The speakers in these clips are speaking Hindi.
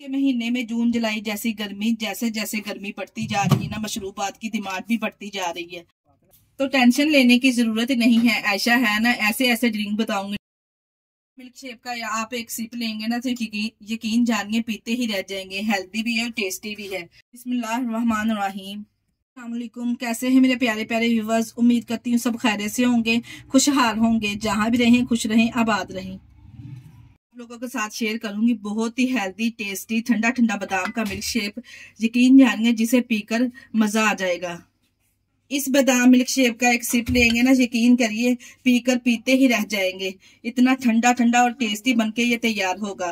के महीने में जून जुलाई जैसी गर्मी जैसे जैसे गर्मी बढ़ती जा रही है ना, मशरूबात की डिमांड भी बढ़ती जा रही है। तो टेंशन लेने की जरूरत नहीं है। ऐसा है ना, ऐसे ऐसे ड्रिंक बताऊंगी मिल्क शेक का, या आप एक सिप लेंगे ना तो यकीन जानिए पीते ही रह जाएंगे। हेल्दी भी है और टेस्टी भी है। बिस्मिल्लाहिर्रहमानिर्रहीम। अस्सलाम वालेकुम, कैसे हैं मेरे प्यारे प्यारे व्यूवर्स। उम्मीद करती हूँ सब खैरियत से होंगे, खुशहाल होंगे, जहां भी रहें खुश रहें, आबाद रहें। लोगों के साथ शेयर करूंगी बहुत ही हेल्दी टेस्टी ठंडा ठंडा बादाम का मिल्क शेक। यकीन जानिए जिसे पीकर मजा आ जाएगा। इस बादाम मिल्क शेक का एक सिप लेंगे ना, यकीन करिए पीकर पीते ही रह जाएंगे। इतना ठंडा ठंडा और टेस्टी बनके ये तैयार होगा।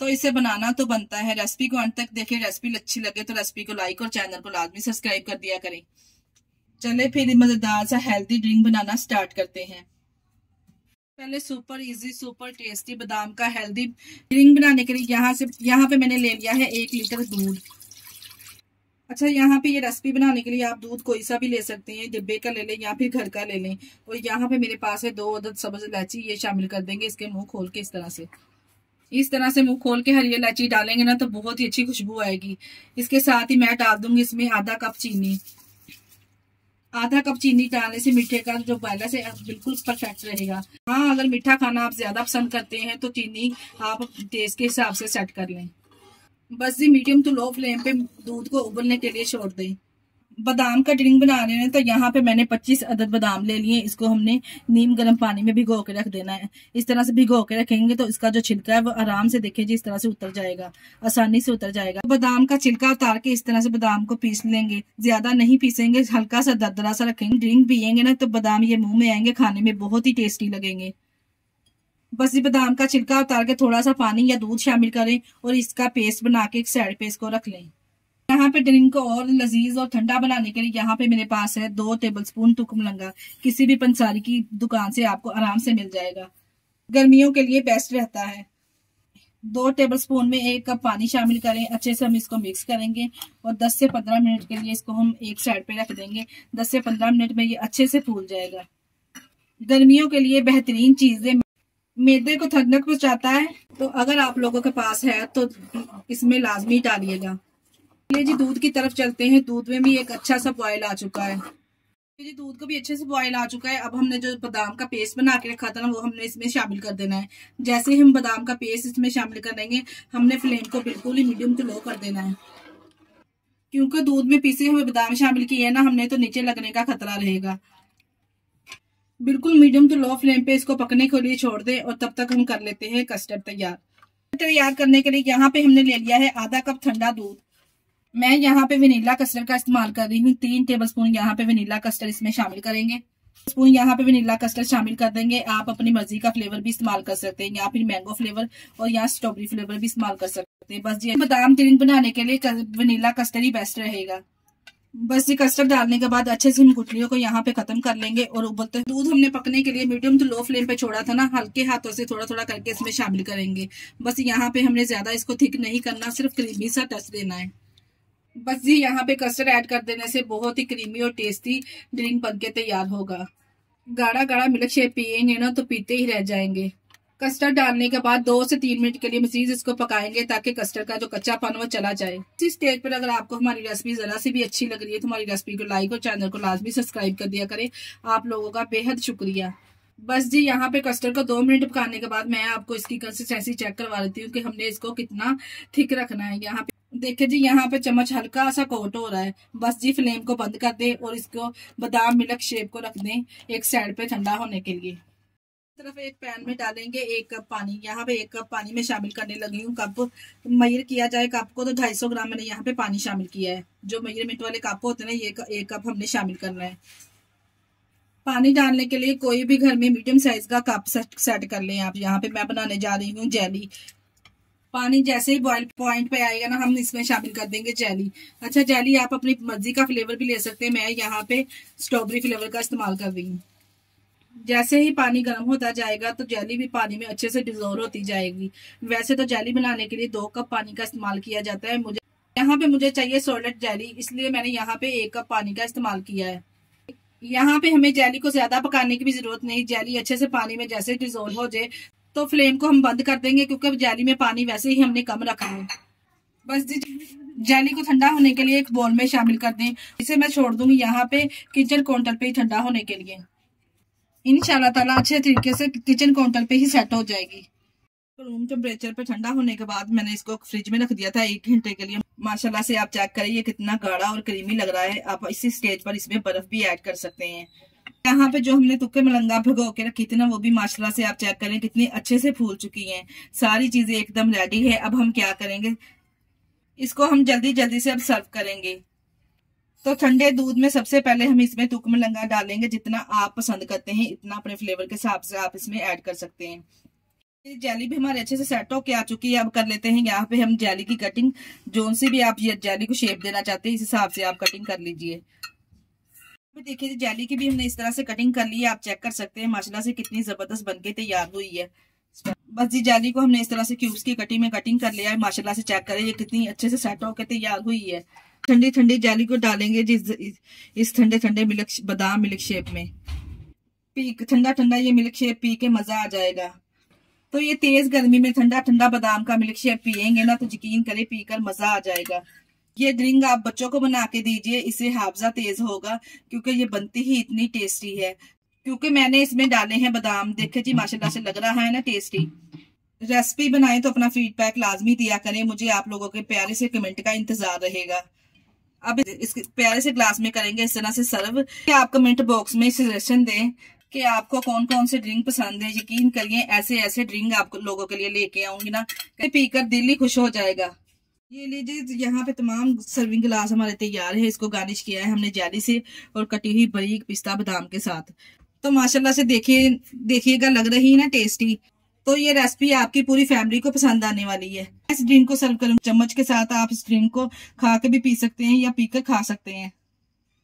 तो इसे बनाना तो बनता है। रेसिपी को अंत तक देखें। रेसिपी अच्छी लगे तो रेसिपी को लाइक और चैनल को लाजमी सब्सक्राइब कर दिया करें। चले फिर मजेदार सा हेल्दी ड्रिंक बनाना स्टार्ट करते हैं। पहले सुपर इजी सुपर टेस्टी बादाम का हेल्दी ड्रिंक बनाने के लिए यहाँ पे मैंने ले लिया है 1 लीटर दूध। अच्छा, यहाँ पे ये रेसिपी बनाने के लिए आप दूध कोई सा भी ले सकते हैं, डिब्बे का ले लें या फिर घर का ले लें। और यहाँ पे मेरे पास है 2 अदद सब्ज इलायची, ये शामिल कर देंगे इसके मुंह खोल के। इस तरह से मुंह खोल के हरी इलायची डालेंगे ना तो बहुत ही अच्छी खुशबू आएगी। इसके साथ ही मैं डाल दूंगी इसमें आधा कप चीनी। आधा कप चीनी डालने से मीठे का जो बैलेंस है बिल्कुल परफेक्ट रहेगा। हाँ, अगर मीठा खाना आप ज्यादा पसंद करते हैं तो चीनी आप टेस्ट के हिसाब से सेट कर लें। बस जी मीडियम टू लो फ्लेम पे दूध को उबलने के लिए छोड़ दें। बादाम का ड्रिंक बना रहे हैं तो यहाँ पे मैंने 25 अदद बादाम ले लिए। इसको हमने नीम गर्म पानी में भिगो के रख देना है। इस तरह से भिगो के रखेंगे तो इसका जो छिलका है वो आराम से देखिए जी इस तरह से उतर जाएगा, आसानी से उतर जाएगा। बादाम का छिलका उतार के इस तरह से बादाम को पीस लेंगे। ज्यादा नहीं पीसेंगे, हल्का सा दरदरा सा रखेंगे। ड्रिंक पियेंगे ना तो बादाम ये मुंह में आएंगे, खाने में बहुत ही टेस्टी लगेंगे। बस ये बादाम का छिलका उतार के थोड़ा सा पानी या दूध शामिल करें और इसका पेस्ट बना के एक साइड पे इसको रख लें। यहाँ पे ड्रिंक को और लजीज और ठंडा बनाने के लिए यहाँ पे मेरे पास है 2 टेबलस्पून तुकमलंगा। किसी भी पंसारी की दुकान से आपको आराम से मिल जाएगा। गर्मियों के लिए बेस्ट रहता है। 2 टेबलस्पून में 1 कप पानी शामिल करें। अच्छे से हम इसको मिक्स करेंगे और 10 से 15 मिनट के लिए इसको हम एक साइड पे रख देंगे। 10 से 15 मिनट में ये अच्छे से फूल जाएगा। गर्मियों के लिए बेहतरीन चीजें, मैदे को ठंडक पहुंचाता है। तो अगर आप लोगों के पास है तो इसमें लाजमी डालिएगा। ये जी दूध की तरफ चलते हैं। दूध में भी एक अच्छा सा बॉयल आ चुका है। जी दूध को भी अच्छे से बॉयल आ चुका है। अब हमने जो बादाम का पेस्ट बना के रखा था ना वो हमने इसमें शामिल कर देना है। जैसे ही हम बादाम का पेस्ट इसमें शामिल करेंगे हमने फ्लेम को बिल्कुल ही मीडियम टू लो कर देना है, क्योंकि दूध में पीसे हुए बादाम शामिल किए हैं ना हमने तो नीचे लगने का खतरा रहेगा। बिल्कुल मीडियम टू लो फ्लेम पे इसको पकने के लिए छोड़ दे और तब तक हम कर लेते हैं कस्टर्ड तैयार करने के लिए यहाँ पे हमने ले लिया है आधा कप ठंडा दूध। मैं यहाँ पे वनीला कस्टर्ड का इस्तेमाल कर रही हूँ। 3 टेबलस्पून यहाँ पे वनीला कस्टर्ड इसमें शामिल करेंगे। स्पून यहाँ पे वनीला कस्टर्ड शामिल कर देंगे। आप अपनी मर्जी का फ्लेवर भी इस्तेमाल कर सकते हैं, या फिर मैंगो फ्लेवर और या स्ट्रॉबेरी फ्लेवर भी इस्तेमाल कर सकते हैं। बस जी बादाम ड्रिंक बनाने के लिए वनीला कस्टर्ड ही बेस्ट रहेगा। बस ये कस्टर्ड डालने के बाद अच्छे से हम गुठलियों को यहाँ पे खत्म कर लेंगे। और उबलते दूध हमने पकने के लिए मीडियम टू लो फ्लेम पे छोड़ा था ना, हल्के हाथों से थोड़ा थोड़ा करके इसमें शामिल करेंगे। बस यहाँ पे हमने ज्यादा इसको थिक नहीं करना, सिर्फ क्रीमी सा टच देना है। बस जी यहाँ पे कस्टर्ड ऐड कर देने से बहुत ही क्रीमी और टेस्टी ड्रिंक बनके तैयार होगा। गाढ़ा गाढ़ा मिल्क शेक पियेंगे ना तो पीते ही रह जाएंगे। कस्टर्ड डालने के बाद 2 से 3 मिनट के लिए मजीद इसको पकाएंगे ताकि कस्टर्ड का जो कच्चापन वो चला जाए। इस स्टेज पर अगर आपको हमारी रेसिपी जरा सी भी अच्छी लग रही है तो हमारी रेसिपी को लाइक और चैनल को लाजमी सब्सक्राइब कर दिया करें। आप लोगों का बेहद शुक्रिया। बस जी यहाँ पे कस्टर्ड को 2 मिनट पकाने के बाद मैं आपको इसकी कंसिस्टेंसी चेक करवा देती हूँ कि हमने इसको कितना थिक रखना है। यहाँ पे देखिए जी यहाँ पे चम्मच हल्का सा कोट हो रहा है। बस जी फ्लेम को बंद कर दे और इसको बादाम मिल्क शेक को रख दें एक साइड पे ठंडा होने के लिए। तरफ एक पैन में डालेंगे 1 कप पानी। यहाँ पे 1 कप पानी में शामिल करने लगी हूँ। कप मेजर किया जाए कप को तो 250 ग्राम मैंने यहाँ पे पानी शामिल किया है। जो मेजरमेंट वाले कप होते हैं ना ये 1 कप हमने शामिल करना है। पानी डालने के लिए कोई भी घर में मीडियम साइज का कप सेट कर लें आप। यहाँ पे मैं बनाने जा रही हूँ जेली। पानी जैसे ही बॉयल पॉइंट पे आएगा ना हम इसमें शामिल कर देंगे जेली। अच्छा, जेली आप अपनी मर्जी का फ्लेवर भी ले सकते हैं। मैं यहाँ पे स्ट्रॉबेरी फ्लेवर का इस्तेमाल कर रही हूँ। जैसे ही पानी गर्म होता जाएगा तो जेली भी पानी में अच्छे से डिजोल्व होती जाएगी। वैसे तो जेली बनाने के लिए 2 कप पानी का इस्तेमाल किया जाता है। मुझे चाहिए सॉलिड जेली, इसलिए मैंने यहाँ पे 1 कप पानी का इस्तेमाल किया है। यहाँ पे हमें जेली को ज्यादा पकाने की भी जरूरत नहीं। जेली अच्छे से पानी में जैसे डिजोल्व हो जाए तो फ्लेम को हम बंद कर देंगे क्योंकि जेली में पानी वैसे ही हमने कम रखा है। बस जेली को ठंडा होने के लिए एक बोल में शामिल कर दें। इसे मैं छोड़ दूंगी यहाँ पे किचन काउंटर पे ही ठंडा होने के लिए। इंशाल्लाह ताला अच्छे तरीके से किचन काउंटर पे ही सेट हो जाएगी। रूम टेम्परेचर पे ठंडा होने के बाद मैंने इसको फ्रिज में रख दिया था 1 घंटे के लिए। माशाल्लाह से आप चेक करें ये कितना गाढ़ा और क्रीमी लग रहा है। आप इसी स्टेज पर इसमें बर्फ भी ऐड कर सकते हैं। यहाँ पे जो हमने तुक्के मलंगा भिगो के रखी थी ना, वो भी माशाल्लाह से आप चेक करें कितनी अच्छे से फूल चुकी हैं। सारी चीजें एकदम रेडी है। अब हम क्या करेंगे, इसको हम जल्दी जल्दी से अब सर्व करेंगे। तो ठंडे दूध में सबसे पहले हम इसमें तुक्का मलंगा डालेंगे। जितना आप पसंद करते हैं इतना अपने फ्लेवर के हिसाब से आप इसमें ऐड कर सकते हैं। जेली भी हमारे अच्छे से सेट होके आ चुकी है। अब कर लेते हैं यहाँ पे हम जेली की कटिंग। जोन से भी आप ये जेली को शेप देना चाहते हैं इस हिसाब से आप कटिंग कर लीजिए। देखिए जेली की भी हमने इस तरह से कटिंग कर ली है। आप चेक कर सकते हैं माशाल्लाह से कितनी जबरदस्त बनके तैयार हुई है। बस जी जेली को हमने इस तरह से क्यूब्स की कटिंग में कटिंग कर लिया है। माशाल्लाह से चेक करें ये कितनी अच्छे से सेट होकर तैयार हुई है। ठंडी ठंडी जेली को डालेंगे इस ठंडे ठंडे बादाम मिल्क शेप में। ठंडा ठंडा ये मिल्क शेप पी के मजा आ जाएगा। तो ये तेज गर्मी में ठंडा ठंडा बादाम का मिल्क शेक पियेंगे ना तो यकीन करें पीकर मजा आ जाएगा। ये ड्रिंक आप बच्चों को बना के दीजिए, इससे हाफजा तेज होगा क्योंकि ये बनती ही इतनी टेस्टी है। क्योंकि मैंने इसमें डाले हैं बादाम। देखे जी माशाल्लाह से लग रहा है ना टेस्टी। रेसिपी बनाएं तो अपना फीडबैक लाजमी दिया करें। मुझे आप लोगों के प्यारे से कमेंट का इंतजार रहेगा। अब इस प्यारे से ग्लास में करेंगे इस तरह से सर्व। आप कमेंट बॉक्स में सजेशन दें कि आपको कौन कौन से ड्रिंक पसंद है। यकीन करिए ऐसे ऐसे ड्रिंक आप लोगों के लिए लेके आऊंगी ना कि पीकर दिल ही खुश हो जाएगा। ये लीजिए यहाँ पे तमाम सर्विंग ग्लास हमारे तैयार है। इसको गार्निश किया है हमने जेली से और कटी हुई बारीक पिस्ता बादाम के साथ। तो माशाल्लाह से देखिएगा लग रही है ना टेस्टी। तो ये रेसिपी आपकी पूरी फैमिली को पसंद आने वाली है। इस ड्रिंक को सर्व करूँ चम्मच के साथ। आप इस ड्रिंक को खा के भी पी सकते हैं या पीकर खा सकते हैं।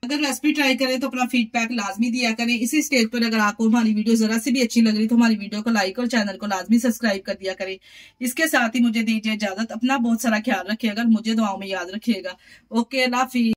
अगर रेसिपी ट्राई करें तो अपना फीडबैक लाजमी दिया करें। इसी स्टेज पर अगर आपको हमारी वीडियो जरा सी भी अच्छी लग रही तो हमारी वीडियो को लाइक और चैनल को लाजमी सब्सक्राइब कर दिया करें। इसके साथ ही मुझे दीजिए इजाजत। अपना बहुत सारा ख्याल रखिएगा, मुझे दुआओं में याद रखिएगा। ओके, अल्लाह हाफिज।